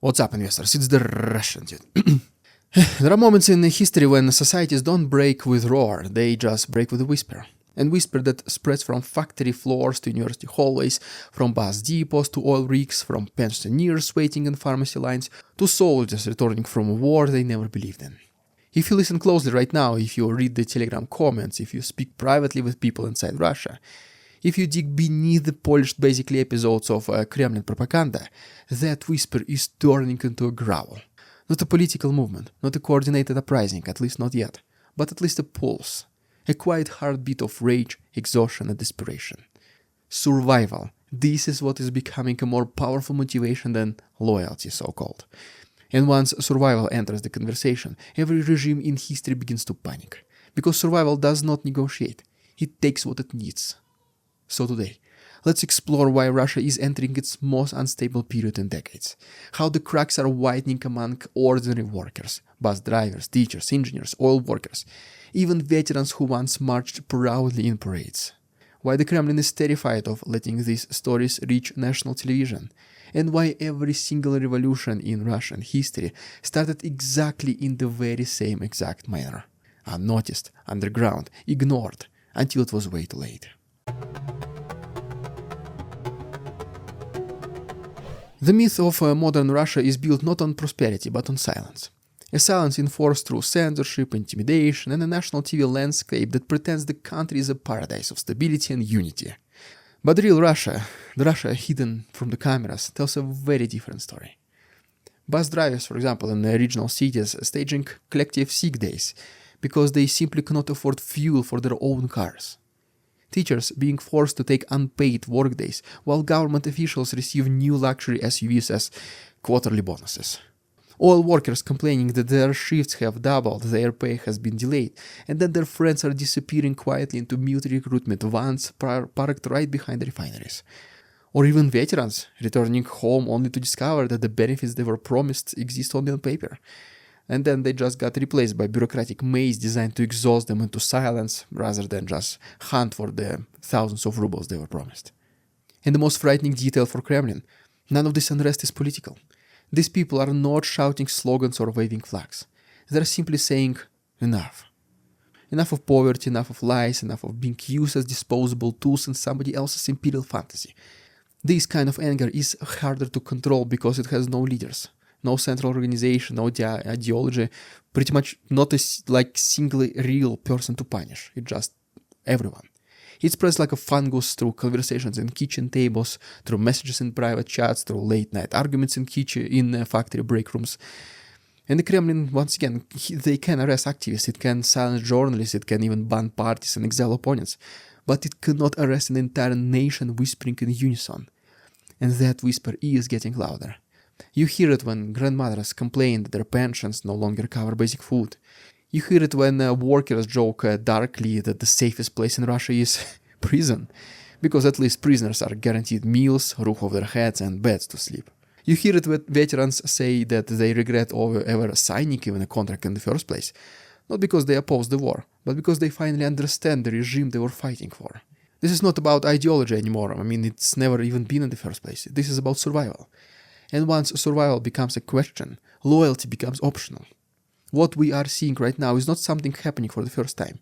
What's up, investors? It's the Russian dude. There are moments in history when societies don't break with roar, they just break with a whisper. And whisper that spreads from factory floors to university hallways, from bus depots to oil rigs, from pensioners waiting in pharmacy lines, to soldiers returning from a war they never believed in. If you listen closely right now, if you read the Telegram comments, if you speak privately with people inside Russia, if you dig beneath the polished basically episodes of Kremlin propaganda, that whisper is turning into a growl. Not a political movement, not a coordinated uprising, at least not yet, but at least a pulse, a quiet heartbeat of rage, exhaustion and desperation. Survival. This is what is becoming a more powerful motivation than loyalty, so-called. And once survival enters the conversation, every regime in history begins to panic. Because survival does not negotiate. It takes what it needs. So today, let's explore why Russia is entering its most unstable period in decades. How the cracks are widening among ordinary workers, bus drivers, teachers, engineers, oil workers, even veterans who once marched proudly in parades. Why the Kremlin is terrified of letting these stories reach national television. And why every single revolution in Russian history started exactly in the very same exact manner. Unnoticed, underground, ignored, until it was way too late. The myth of modern Russia is built not on prosperity but on silence. A silence enforced through censorship, intimidation, and a national TV landscape that pretends the country is a paradise of stability and unity. But the real Russia, the Russia hidden from the cameras, tells a very different story. Bus drivers, for example, in regional cities staging collective sick days because they simply cannot afford fuel for their own cars. Teachers being forced to take unpaid workdays, while government officials receive new luxury SUVs as quarterly bonuses. Oil workers complaining that their shifts have doubled, their pay has been delayed, and that their friends are disappearing quietly into military recruitment vans parked right behind the refineries. Or even veterans returning home only to discover that the benefits they were promised exist only on paper. And then they just got replaced by bureaucratic maze designed to exhaust them into silence rather than just hunt for the thousands of rubles they were promised. And the most frightening detail for Kremlin, none of this unrest is political. These people are not shouting slogans or waving flags. They're simply saying, enough. Enough of poverty, enough of lies, enough of being used as disposable tools in somebody else's imperial fantasy. This kind of anger is harder to control because it has no leaders. No central organization, no ideology, pretty much not a singly real person to punish. It's just everyone. It spreads like a fungus through conversations in kitchen tables, through messages in private chats, through late-night arguments in factory break rooms. And the Kremlin, once again, they can arrest activists, it can silence journalists, it can even ban parties and exile opponents. But it cannot arrest an entire nation whispering in unison. And that whisper is getting louder. You hear it when grandmothers complain that their pensions no longer cover basic food. You hear it when workers joke darkly that the safest place in Russia is prison, because at least prisoners are guaranteed meals, roof over their heads and beds to sleep. You hear it when veterans say that they regret ever signing even a contract in the first place, not because they oppose the war, but because they finally understand the regime they were fighting for. This is not about ideology anymore, it's never even been in the first place. This is about survival. And once survival becomes a question, loyalty becomes optional. What we are seeing right now is not something happening for the first time.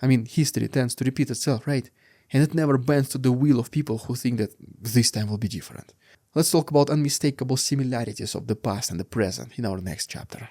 History tends to repeat itself, right? And it never bends to the will of people who think that this time will be different. Let's talk about unmistakable similarities of the past and the present in our next chapter.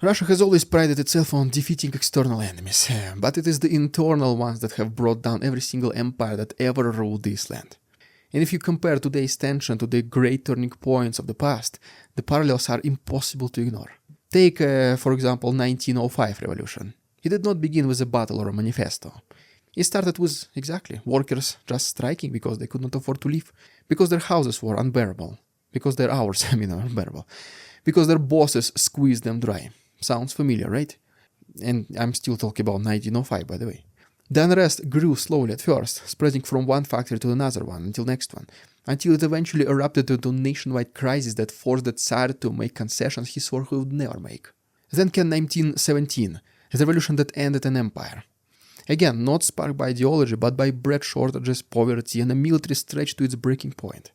Russia has always prided itself on defeating external enemies, but it is the internal ones that have brought down every single empire that ever ruled this land. And if you compare today's tension to the great turning points of the past, the parallels are impossible to ignore. Take, for example, 1905 revolution. It did not begin with a battle or a manifesto. It started with, workers just striking because they could not afford to live, because their houses were unbearable, because their hours, are unbearable, because their bosses squeezed them dry. Sounds familiar, right? And I'm still talking about 1905, by the way. The unrest grew slowly at first, spreading from one factory to another one until next one, until it eventually erupted into a nationwide crisis that forced the Tsar to make concessions he swore he would never make. Then came 1917, a revolution that ended an empire. Again, not sparked by ideology, but by bread shortages, poverty, and a military stretched to its breaking point.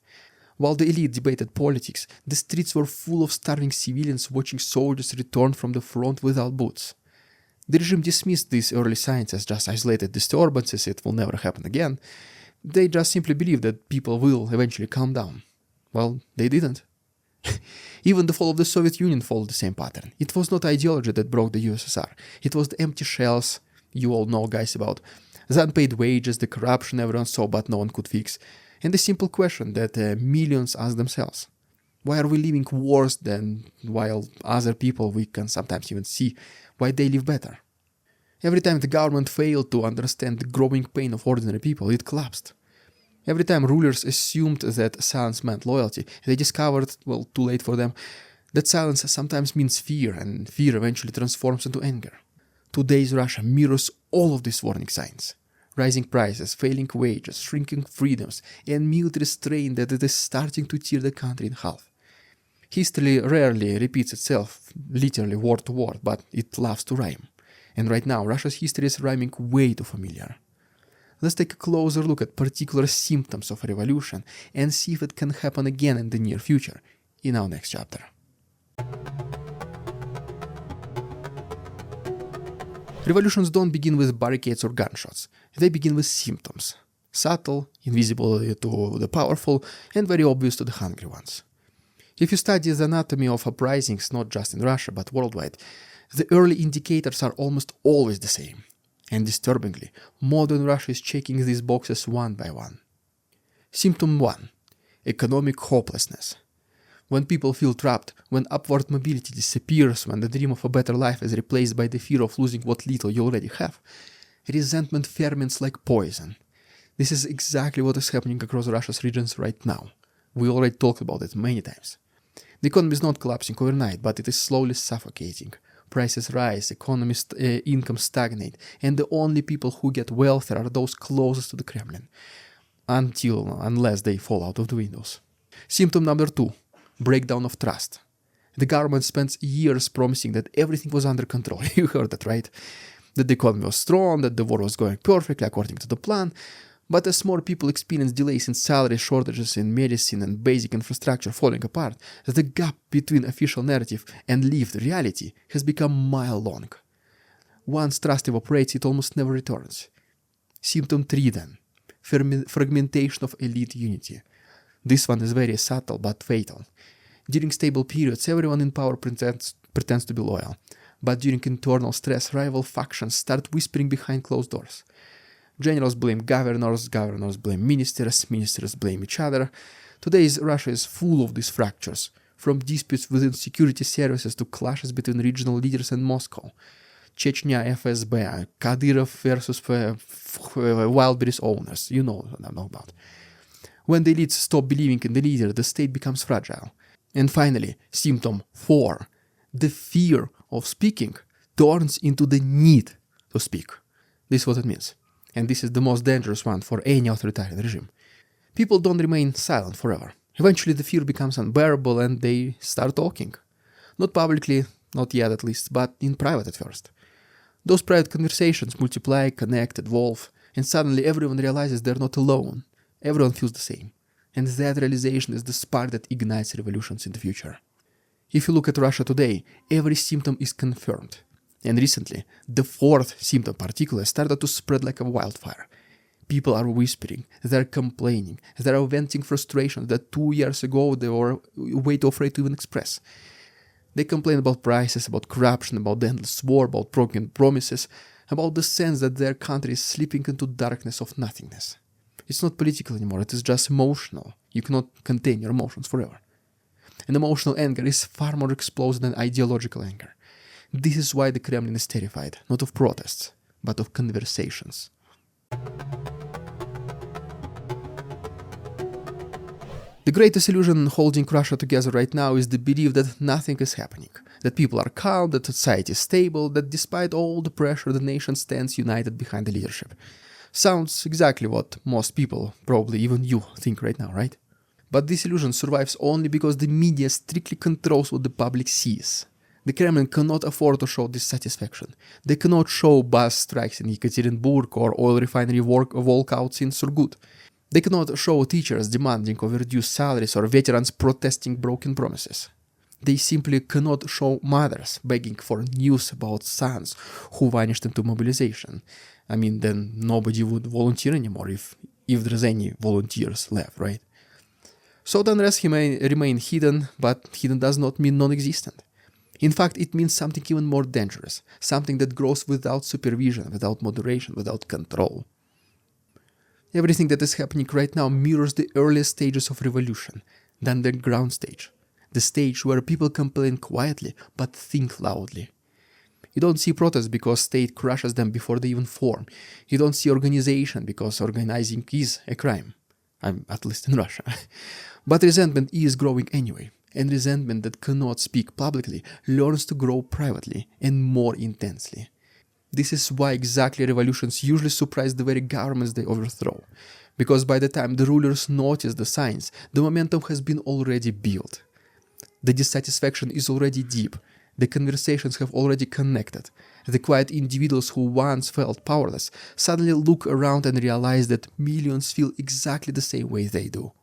While the elite debated politics, the streets were full of starving civilians watching soldiers return from the front without boots. The regime dismissed these early signs as just isolated disturbances, it will never happen again. They just simply believed that people will eventually calm down. Well, they didn't. Even the fall of the Soviet Union followed the same pattern. It was not ideology that broke the USSR. It was the empty shells you all know, guys, about. The unpaid wages, the corruption everyone saw but no one could fix. And the simple question that millions ask themselves. Why are we living worse than while other people we can sometimes even see why they live better? Every time the government failed to understand the growing pain of ordinary people, it collapsed. Every time rulers assumed that silence meant loyalty, they discovered, well, too late for them, that silence sometimes means fear, and fear eventually transforms into anger. Today's Russia mirrors all of these warning signs. Rising prices, failing wages, shrinking freedoms, and military strain that it is starting to tear the country in half. History rarely repeats itself, literally word to word, but it loves to rhyme. And right now, Russia's history is rhyming way too familiar. Let's take a closer look at particular symptoms of a revolution and see if it can happen again in the near future in our next chapter. Revolutions don't begin with barricades or gunshots. They begin with symptoms. Subtle, invisible to the powerful, and very obvious to the hungry ones. If you study the anatomy of uprisings, not just in Russia but worldwide, the early indicators are almost always the same. And disturbingly, modern Russia is checking these boxes one by one. Symptom 1. Economic hopelessness. When people feel trapped, when upward mobility disappears, when the dream of a better life is replaced by the fear of losing what little you already have, resentment ferments like poison. This is exactly what is happening across Russia's regions right now. We already talked about it many times. The economy is not collapsing overnight, but it is slowly suffocating. Prices rise, income stagnate, and the only people who get wealthier are those closest to the Kremlin, unless they fall out of the windows. Symptom number 2. Breakdown of trust. The government spends years promising that everything was under control. You heard that, right? That the economy was strong, that the war was going perfectly according to the plan. But as more people experience delays in salary, shortages in medicine, and basic infrastructure falling apart, the gap between official narrative and lived reality has become mile-long. Once trust evaporates, it almost never returns. Symptom 3 then. Fragmentation of elite unity. This one is very subtle but fatal. During stable periods, everyone in power pretends to be loyal. But during internal stress, rival factions start whispering behind closed doors. Generals blame governors blame ministers blame each other. Today's Russia is full of these fractures, from disputes within security services to clashes between regional leaders and Moscow. Chechnya FSB, Kadyrov versus Wildberries owners, you know what I'm about. When the elites stop believing in the leader, the state becomes fragile. And finally, symptom 4. The fear of speaking turns into the need to speak. This is what it means. And this is the most dangerous one for any authoritarian regime. People don't remain silent forever. Eventually the fear becomes unbearable and they start talking. Not publicly, not yet at least, but in private at first. Those private conversations multiply, connect, evolve, and suddenly everyone realizes they're not alone. Everyone feels the same. And that realization is the spark that ignites revolutions in the future. If you look at Russia today, every symptom is confirmed. And recently, the 4th symptom particular started to spread like a wildfire. People are whispering, they're complaining, they're venting frustrations that 2 years ago they were way too afraid to even express. They complain about prices, about corruption, about the endless war, about broken promises, about the sense that their country is slipping into darkness of nothingness. It's not political anymore, it is just emotional. You cannot contain your emotions forever. And emotional anger is far more explosive than ideological anger. This is why the Kremlin is terrified, not of protests, but of conversations. The greatest illusion holding Russia together right now is the belief that nothing is happening, that people are calm, that society is stable, that despite all the pressure the nation stands united behind the leadership. Sounds exactly what most people, probably even you, think right now, right? But this illusion survives only because the media strictly controls what the public sees. The Kremlin cannot afford to show dissatisfaction. They cannot show bus strikes in Yekaterinburg or oil refinery walkouts in Surgut. They cannot show teachers demanding of reduced salaries or veterans protesting broken promises. They simply cannot show mothers begging for news about sons who vanished into mobilization. I mean, then nobody would volunteer anymore if there's any volunteers left, right? So the unrest remain hidden, but hidden does not mean non-existent. In fact, it means something even more dangerous, something that grows without supervision, without moderation, without control. Everything that is happening right now mirrors the earliest stages of revolution, the underground stage, the stage where people complain quietly but think loudly. You don't see protests because state crushes them before they even form. You don't see organization because organizing is a crime. At least in Russia. But resentment is growing anyway. And resentment that cannot speak publicly learns to grow privately and more intensely. This is why exactly revolutions usually surprise the very governments they overthrow. Because by the time the rulers notice the signs, the momentum has been already built. The dissatisfaction is already deep. The conversations have already connected. The quiet individuals who once felt powerless suddenly look around and realize that millions feel exactly the same way they do.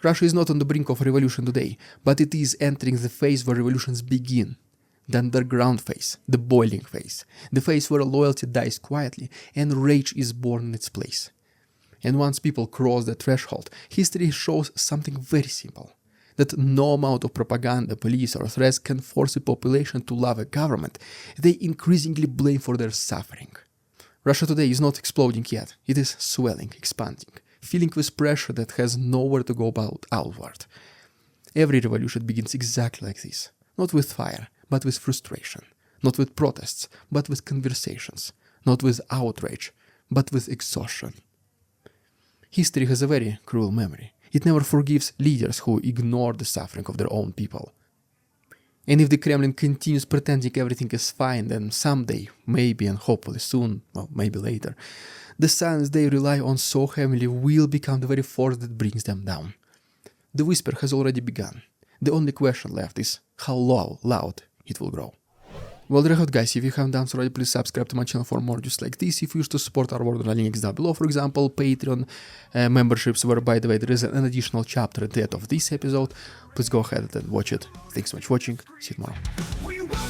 Russia is not on the brink of revolution today, but it is entering the phase where revolutions begin. The underground phase, the boiling phase, the phase where loyalty dies quietly and rage is born in its place. And once people cross the threshold, history shows something very simple. That no amount of propaganda, police or threats can force a population to love a government they increasingly blame for their suffering. Russia today is not exploding yet, it is swelling, expanding, filling with pressure that has nowhere to go but outward. Every revolution begins exactly like this, not with fire, but with frustration, not with protests, but with conversations, not with outrage, but with exhaustion. History has a very cruel memory. It never forgives leaders who ignore the suffering of their own people. And if the Kremlin continues pretending everything is fine, then someday, maybe and hopefully soon, well, maybe later, the silence they rely on so heavily will become the very force that brings them down. The whisper has already begun. The only question left is how loud it will grow. Well, there you have it, guys. If you haven't done so already, please subscribe to my channel for more just like this. If you wish to support our work, the link is down below. For example, Patreon memberships, where, by the way, there is an additional chapter at the end of this episode. Please go ahead and watch it. Thanks so much for watching. See you tomorrow.